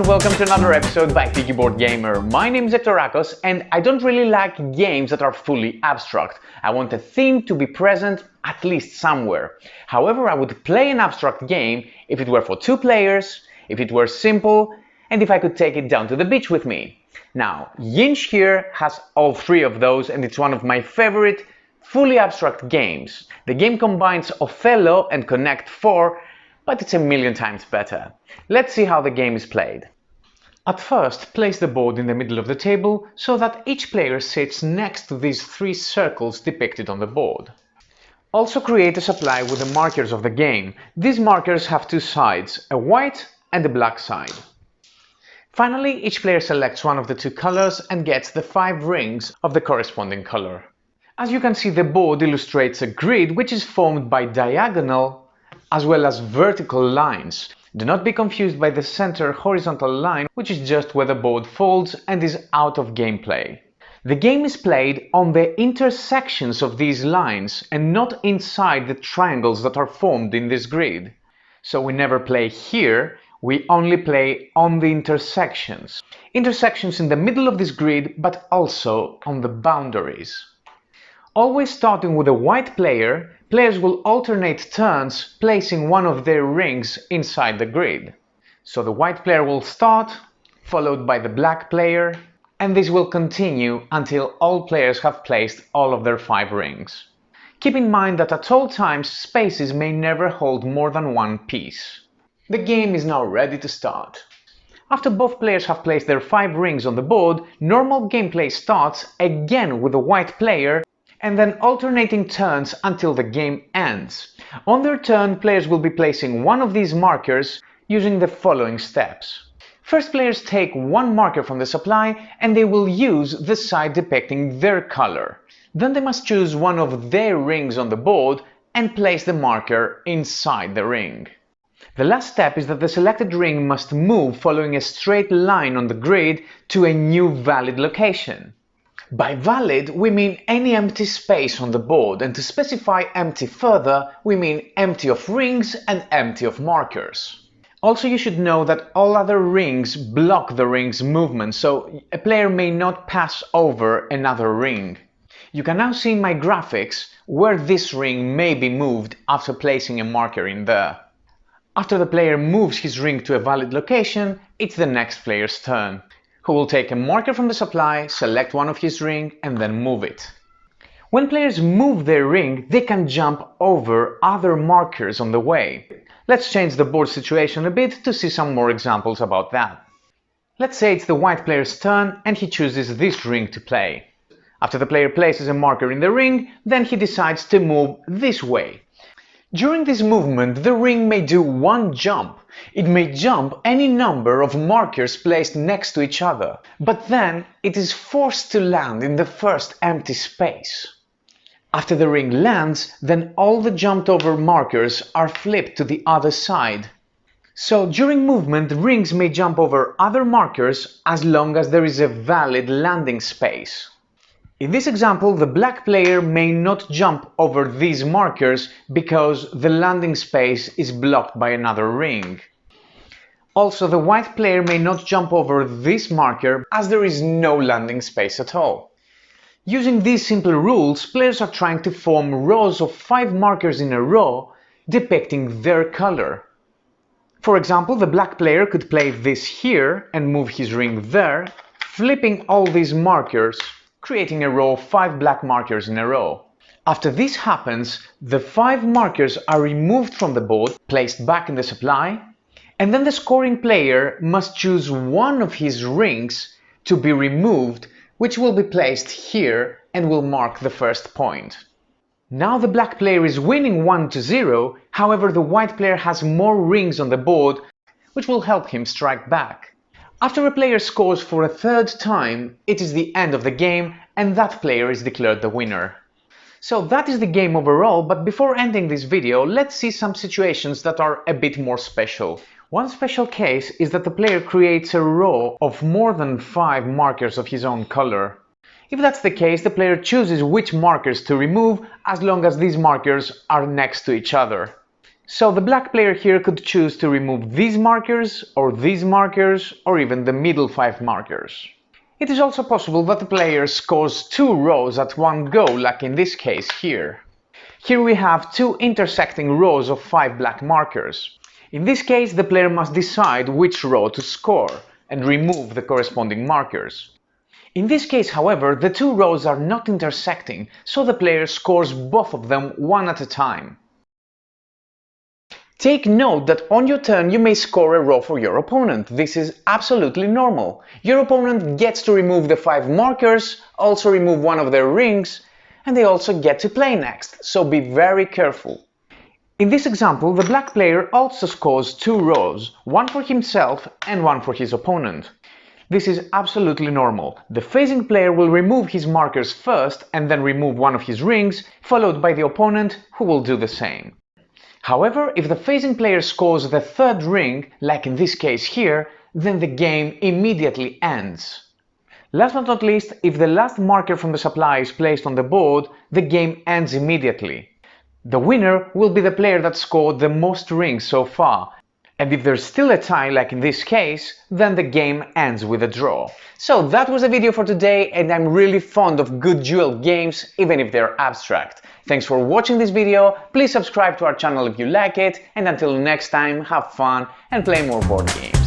welcome to another episode by Peaky Boardgamer. My name is and I don't really like games that are fully abstract. I want a theme to be present at least somewhere. However, I would play an abstract game if it were for 2 players, if it were simple, and if I could take it down to the beach with me. Now, Yinsh here has all 3 of those, and it's one of my favorite fully abstract games. The game combines Othello and Connect 4, but it's a million times better. Let's see how the game is played. At first, place the board in the middle of the table so that each player sits next to these 3 circles depicted on the board. Also create a supply with the markers of the game. These markers have 2 sides, a white and a black side. Finally, each player selects one of the 2 colors and gets the 5 rings of the corresponding color. As you can see, the board illustrates a grid which is formed by diagonal as well as vertical lines. Do not be confused by the center horizontal line, which is just where the board folds and is out of gameplay. The game is played on the intersections of these lines and not inside the triangles that are formed in this grid. So we never play here, we only play on the intersections. Intersections in the middle of this grid, but also on the boundaries. Always starting with a white player, players will alternate turns placing one of their rings inside the grid. So the white player will start, followed by the black player, and this will continue until all players have placed all of their 5 rings. Keep in mind that at all times spaces may never hold more than 1 piece. The game is now ready to start. After both players have placed their 5 rings on the board, normal gameplay starts again with the white player and then alternating turns until the game ends. On their turn, players will be placing one of these markers using the following steps. First, players take 1 marker from the supply and they will use the side depicting their color. Then they must choose one of their rings on the board and place the marker inside the ring. The last step is that the selected ring must move following a straight line on the grid to a new valid location. By valid, we mean any empty space on the board, and to specify empty further, we mean empty of rings and empty of markers. Also, you should know that all other rings block the ring's movement, so a player may not pass over another ring. You can now see in my graphics where this ring may be moved after placing a marker in there. After the player moves his ring to a valid location, it's the next player's turn, who will take a marker from the supply, select one of his ring and then move it. When players move their ring, they can jump over other markers on the way. Let's change the board situation a bit to see some more examples about that. Let's say it's the white player's turn and he chooses this ring to play. After the player places a marker in the ring, then he decides to move this way. During this movement, the ring may do 1 jump. It may jump any number of markers placed next to each other, but then it is forced to land in the first empty space. After the ring lands, then all the jumped over markers are flipped to the other side. So during movement, rings may jump over other markers as long as there is a valid landing space. In this example, the black player may not jump over these markers because the landing space is blocked by another ring. Also, the white player may not jump over this marker as there is no landing space at all. Using these simple rules, players are trying to form rows of 5 markers in a row depicting their color. For example, the black player could play this here and move his ring there, flipping all these markers, creating a row of 5 black markers in a row. After this happens, the 5 markers are removed from the board, placed back in the supply, and then the scoring player must choose one of his rings to be removed, which will be placed here and will mark the first point. Now the black player is winning 1-0, however the white player has more rings on the board, which will help him strike back. After a player scores for a 3rd time, it is the end of the game and that player is declared the winner. So that is the game overall, but before ending this video, let's see some situations that are a bit more special. One special case is that the player creates a row of more than 5 markers of his own color. If that's the case, the player chooses which markers to remove as long as these markers are next to each other. So the black player here could choose to remove these markers, or even the middle 5 markers. It is also possible that the player scores 2 rows at one go, like in this case here. Here we have 2 intersecting rows of 5 black markers. In this case, the player must decide which row to score and remove the corresponding markers. In this case, however, the 2 rows are not intersecting, so the player scores both of them one at a time. Take note that on your turn you may score a row for your opponent. This is absolutely normal. Your opponent gets to remove the 5 markers, also remove one of their rings, and they also get to play next, so be very careful. In this example, the black player also scores 2 rows, one for himself and one for his opponent. This is absolutely normal. The facing player will remove his markers first and then remove one of his rings, followed by the opponent, who will do the same. However, if the facing player scores the 3rd ring, like in this case here, then the game immediately ends. Last but not least, if the last marker from the supply is placed on the board, the game ends immediately. The winner will be the player that scored the most rings so far, and if there's still a tie, like in this case, then the game ends with a draw. So that was the video for today, and I'm really fond of good duel games, even if they're abstract. Thanks for watching this video, please subscribe to our channel if you like it, and until next time, have fun and play more board games.